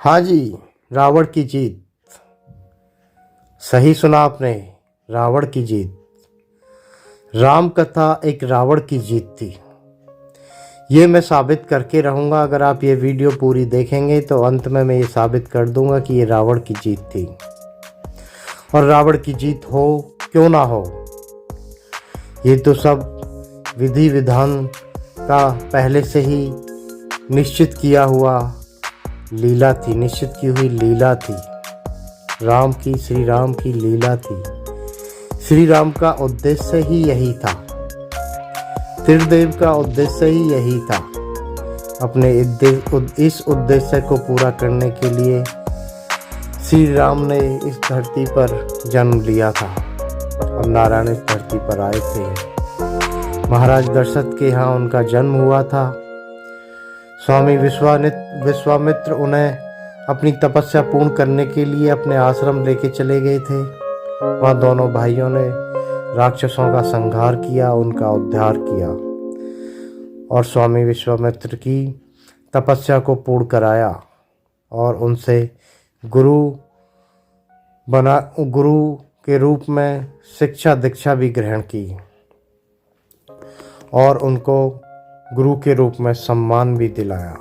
हाँ जी, रावण की जीत। सही सुना आपने, रावण की जीत। राम कथा एक रावण की जीत थी। ये मैं साबित करके रहूँगा। अगर आप ये वीडियो पूरी देखेंगे तो अंत में मैं ये साबित कर दूंगा कि ये रावण की जीत थी। और रावण की जीत हो क्यों ना हो, ये तो सब विधि विधान का पहले से ही निश्चित किया हुआ लीला थी, निश्चित की हुई लीला थी। श्री राम की लीला थी। श्री राम का उद्देश्य ही यही था, त्रिदेव का उद्देश्य ही यही था। अपने इस उद्देश्य को पूरा करने के लिए श्री राम ने इस धरती पर जन्म लिया था और नारायण इस धरती पर आए थे। महाराज दशरथ के यहाँ उनका जन्म हुआ था। स्वामी विश्वामित्र उन्हें अपनी तपस्या पूर्ण करने के लिए अपने आश्रम लेके चले गए थे। वहाँ दोनों भाइयों ने राक्षसों का संहार किया, उनका उद्धार किया और स्वामी विश्वामित्र की तपस्या को पूर्ण कराया और उनसे गुरु के रूप में शिक्षा दीक्षा भी ग्रहण की और उनको गुरु के रूप में सम्मान भी दिलाया।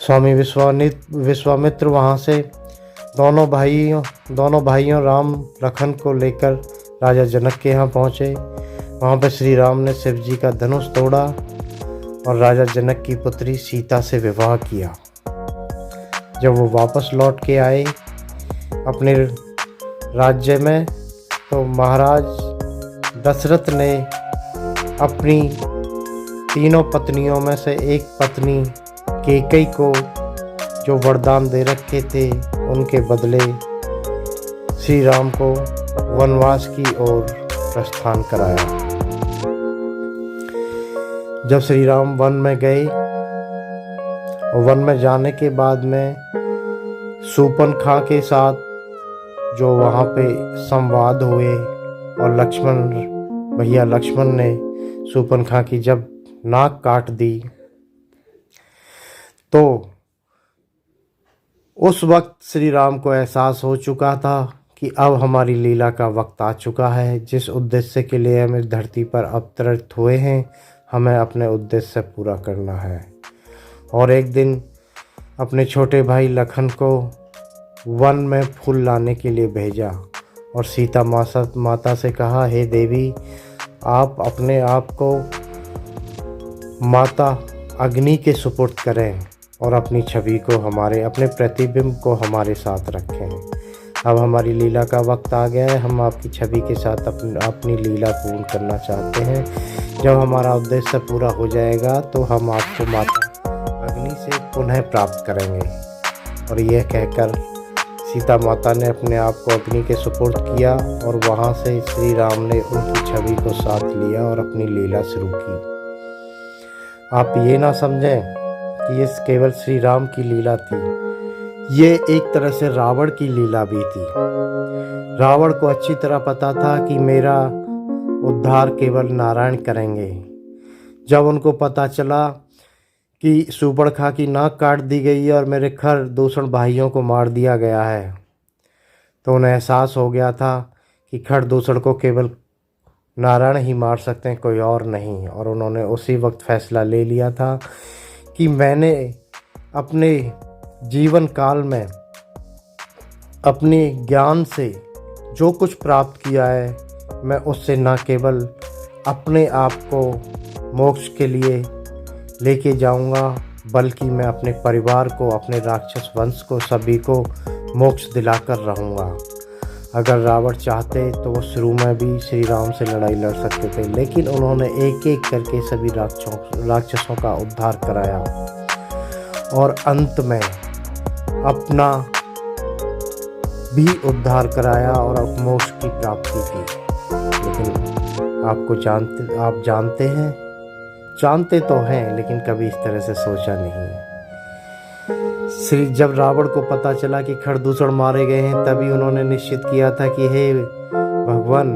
स्वामी विश्वामित्र वहाँ से दोनों भाइयों राम लखन को लेकर राजा जनक के यहाँ पहुँचे। वहाँ पर श्री राम ने शिव जी का धनुष तोड़ा और राजा जनक की पुत्री सीता से विवाह किया। जब वो वापस लौट के आए अपने राज्य में तो महाराज दशरथ ने अपनी तीनों पत्नियों में से एक पत्नी कैकेयी को जो वरदान दे रखे थे उनके बदले श्री राम को वनवास की ओर प्रस्थान कराया। जब श्री राम वन में गए और वन में जाने के बाद में शूर्पणखा के साथ जो वहाँ पे संवाद हुए और लक्ष्मण ने शूर्पणखा की जब नाक काट दी तो उस वक्त श्री राम को एहसास हो चुका था कि अब हमारी लीला का वक्त आ चुका है। जिस उद्देश्य के लिए हम इस धरती पर अवतरित हुए हैं, हमें अपने उद्देश्य पूरा करना है। और एक दिन अपने छोटे भाई लखन को वन में फूल लाने के लिए भेजा और सीता माता से कहा, हे देवी, आप अपने आप को माता अग्नि के सुपुर्द करें और अपनी छवि को अपने प्रतिबिंब को हमारे साथ रखें। अब हमारी लीला का वक्त आ गया है। हम आपकी छवि के साथ अपनी लीला पूर्ण करना चाहते हैं। जब हमारा उद्देश्य पूरा हो जाएगा तो हम आपको माता अग्नि से पुनः प्राप्त करेंगे। और यह कहकर सीता माता ने अपने आप को अग्नि के सुपुर्द किया और वहाँ से श्री राम ने उनकी छवि को साथ लिया और अपनी लीला शुरू की। आप ये ना समझें कि ये केवल श्री राम की लीला थी, ये एक तरह से रावण की लीला भी थी। रावण को अच्छी तरह पता था कि मेरा उद्धार केवल नारायण करेंगे। जब उनको पता चला कि शूर्पणखा की नाक काट दी गई है और मेरे खरदूषण भाइयों को मार दिया गया है, तो उन्हें एहसास हो गया था कि खरदूषण को केवल नारायण ही मार सकते हैं, कोई और नहीं। और उन्होंने उसी वक्त फैसला ले लिया था कि मैंने अपने जीवन काल में अपने ज्ञान से जो कुछ प्राप्त किया है, मैं उससे न केवल अपने आप को मोक्ष के लिए लेके जाऊंगा, बल्कि मैं अपने परिवार को, अपने राक्षस वंश को, सभी को मोक्ष दिलाकर रहूँगा। अगर रावण चाहते तो वो शुरू में भी श्री राम से लड़ाई लड़ सकते थे, लेकिन उन्होंने एक एक करके सभी राक्षसों का उद्धार कराया और अंत में अपना भी उद्धार कराया और मोक्ष की प्राप्ति की। लेकिन आप जानते तो हैं, लेकिन कभी इस तरह से सोचा नहीं। जब रावण को पता चला कि खरदूषण मारे गए हैं, तभी उन्होंने निश्चित किया था कि हे भगवान,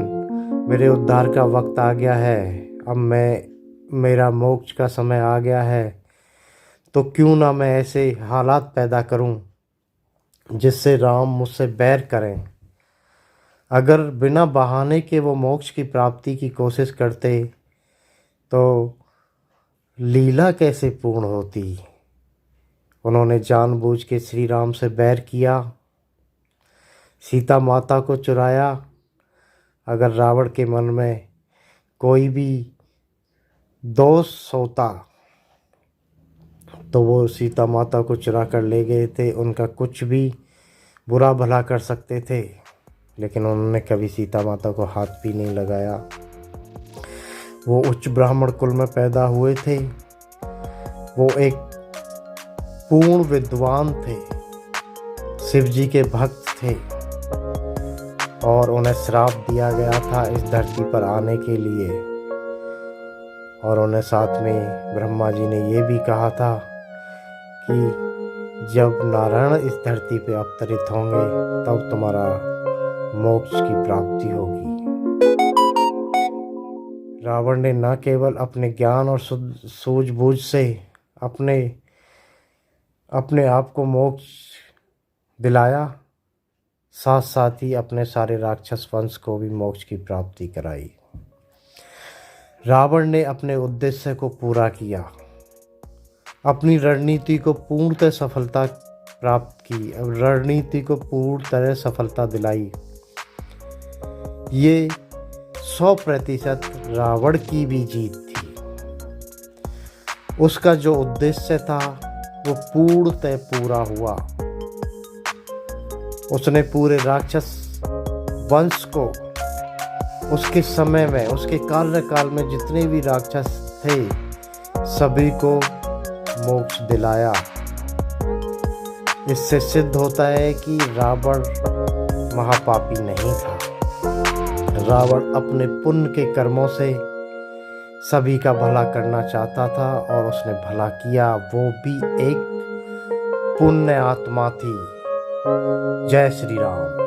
मेरे उद्धार का वक्त आ गया है, अब मेरा मोक्ष का समय आ गया है। तो क्यों ना मैं ऐसे हालात पैदा करूं जिससे राम मुझसे बैर करें। अगर बिना बहाने के वो मोक्ष की प्राप्ति की कोशिश करते तो लीला कैसे पूर्ण होती। उन्होंने जानबूझ के श्री राम से बैर किया, सीता माता को चुराया। अगर रावण के मन में कोई भी दोष होता तो वो सीता माता को चुरा कर ले गए थे। उनका कुछ भी बुरा भला कर सकते थे, लेकिन उन्होंने कभी सीता माता को हाथ भी नहीं लगाया। वो उच्च ब्राह्मण कुल में पैदा हुए थे। वो एक पूर्ण विद्वान थे, शिव जी के भक्त थे, और उन्हें श्राप दिया गया था इस धरती पर आने के लिए। और उन्हें साथ में ब्रह्मा जी ने ये भी कहा था कि जब नारायण इस धरती पे अवतरित होंगे तब तुम्हारा मोक्ष की प्राप्ति होगी। रावण ने न केवल अपने ज्ञान और सूझबूझ से अपने आप को मोक्ष दिलाया, साथ साथ ही अपने सारे राक्षस वंश को भी मोक्ष की प्राप्ति कराई। रावण ने अपने उद्देश्य को पूरा किया, अपनी रणनीति को पूर्णतः सफलता प्राप्त की, रणनीति को पूर्ण तरह सफलता दिलाई। ये 100% रावण की भी जीत थी। उसका जो उद्देश्य था वो पूर्णतः पूरा हुआ। उसने पूरे राक्षस वंश को उसके समय में, उसके कार्यकाल में जितने भी राक्षस थे सभी को मोक्ष दिलाया। इससे सिद्ध होता है कि रावण महापापी नहीं था। रावण अपने पुण्य के कर्मों से सभी का भला करना चाहता था और उसने भला किया। वो भी एक पुण्य आत्मा थी। जय श्री राम।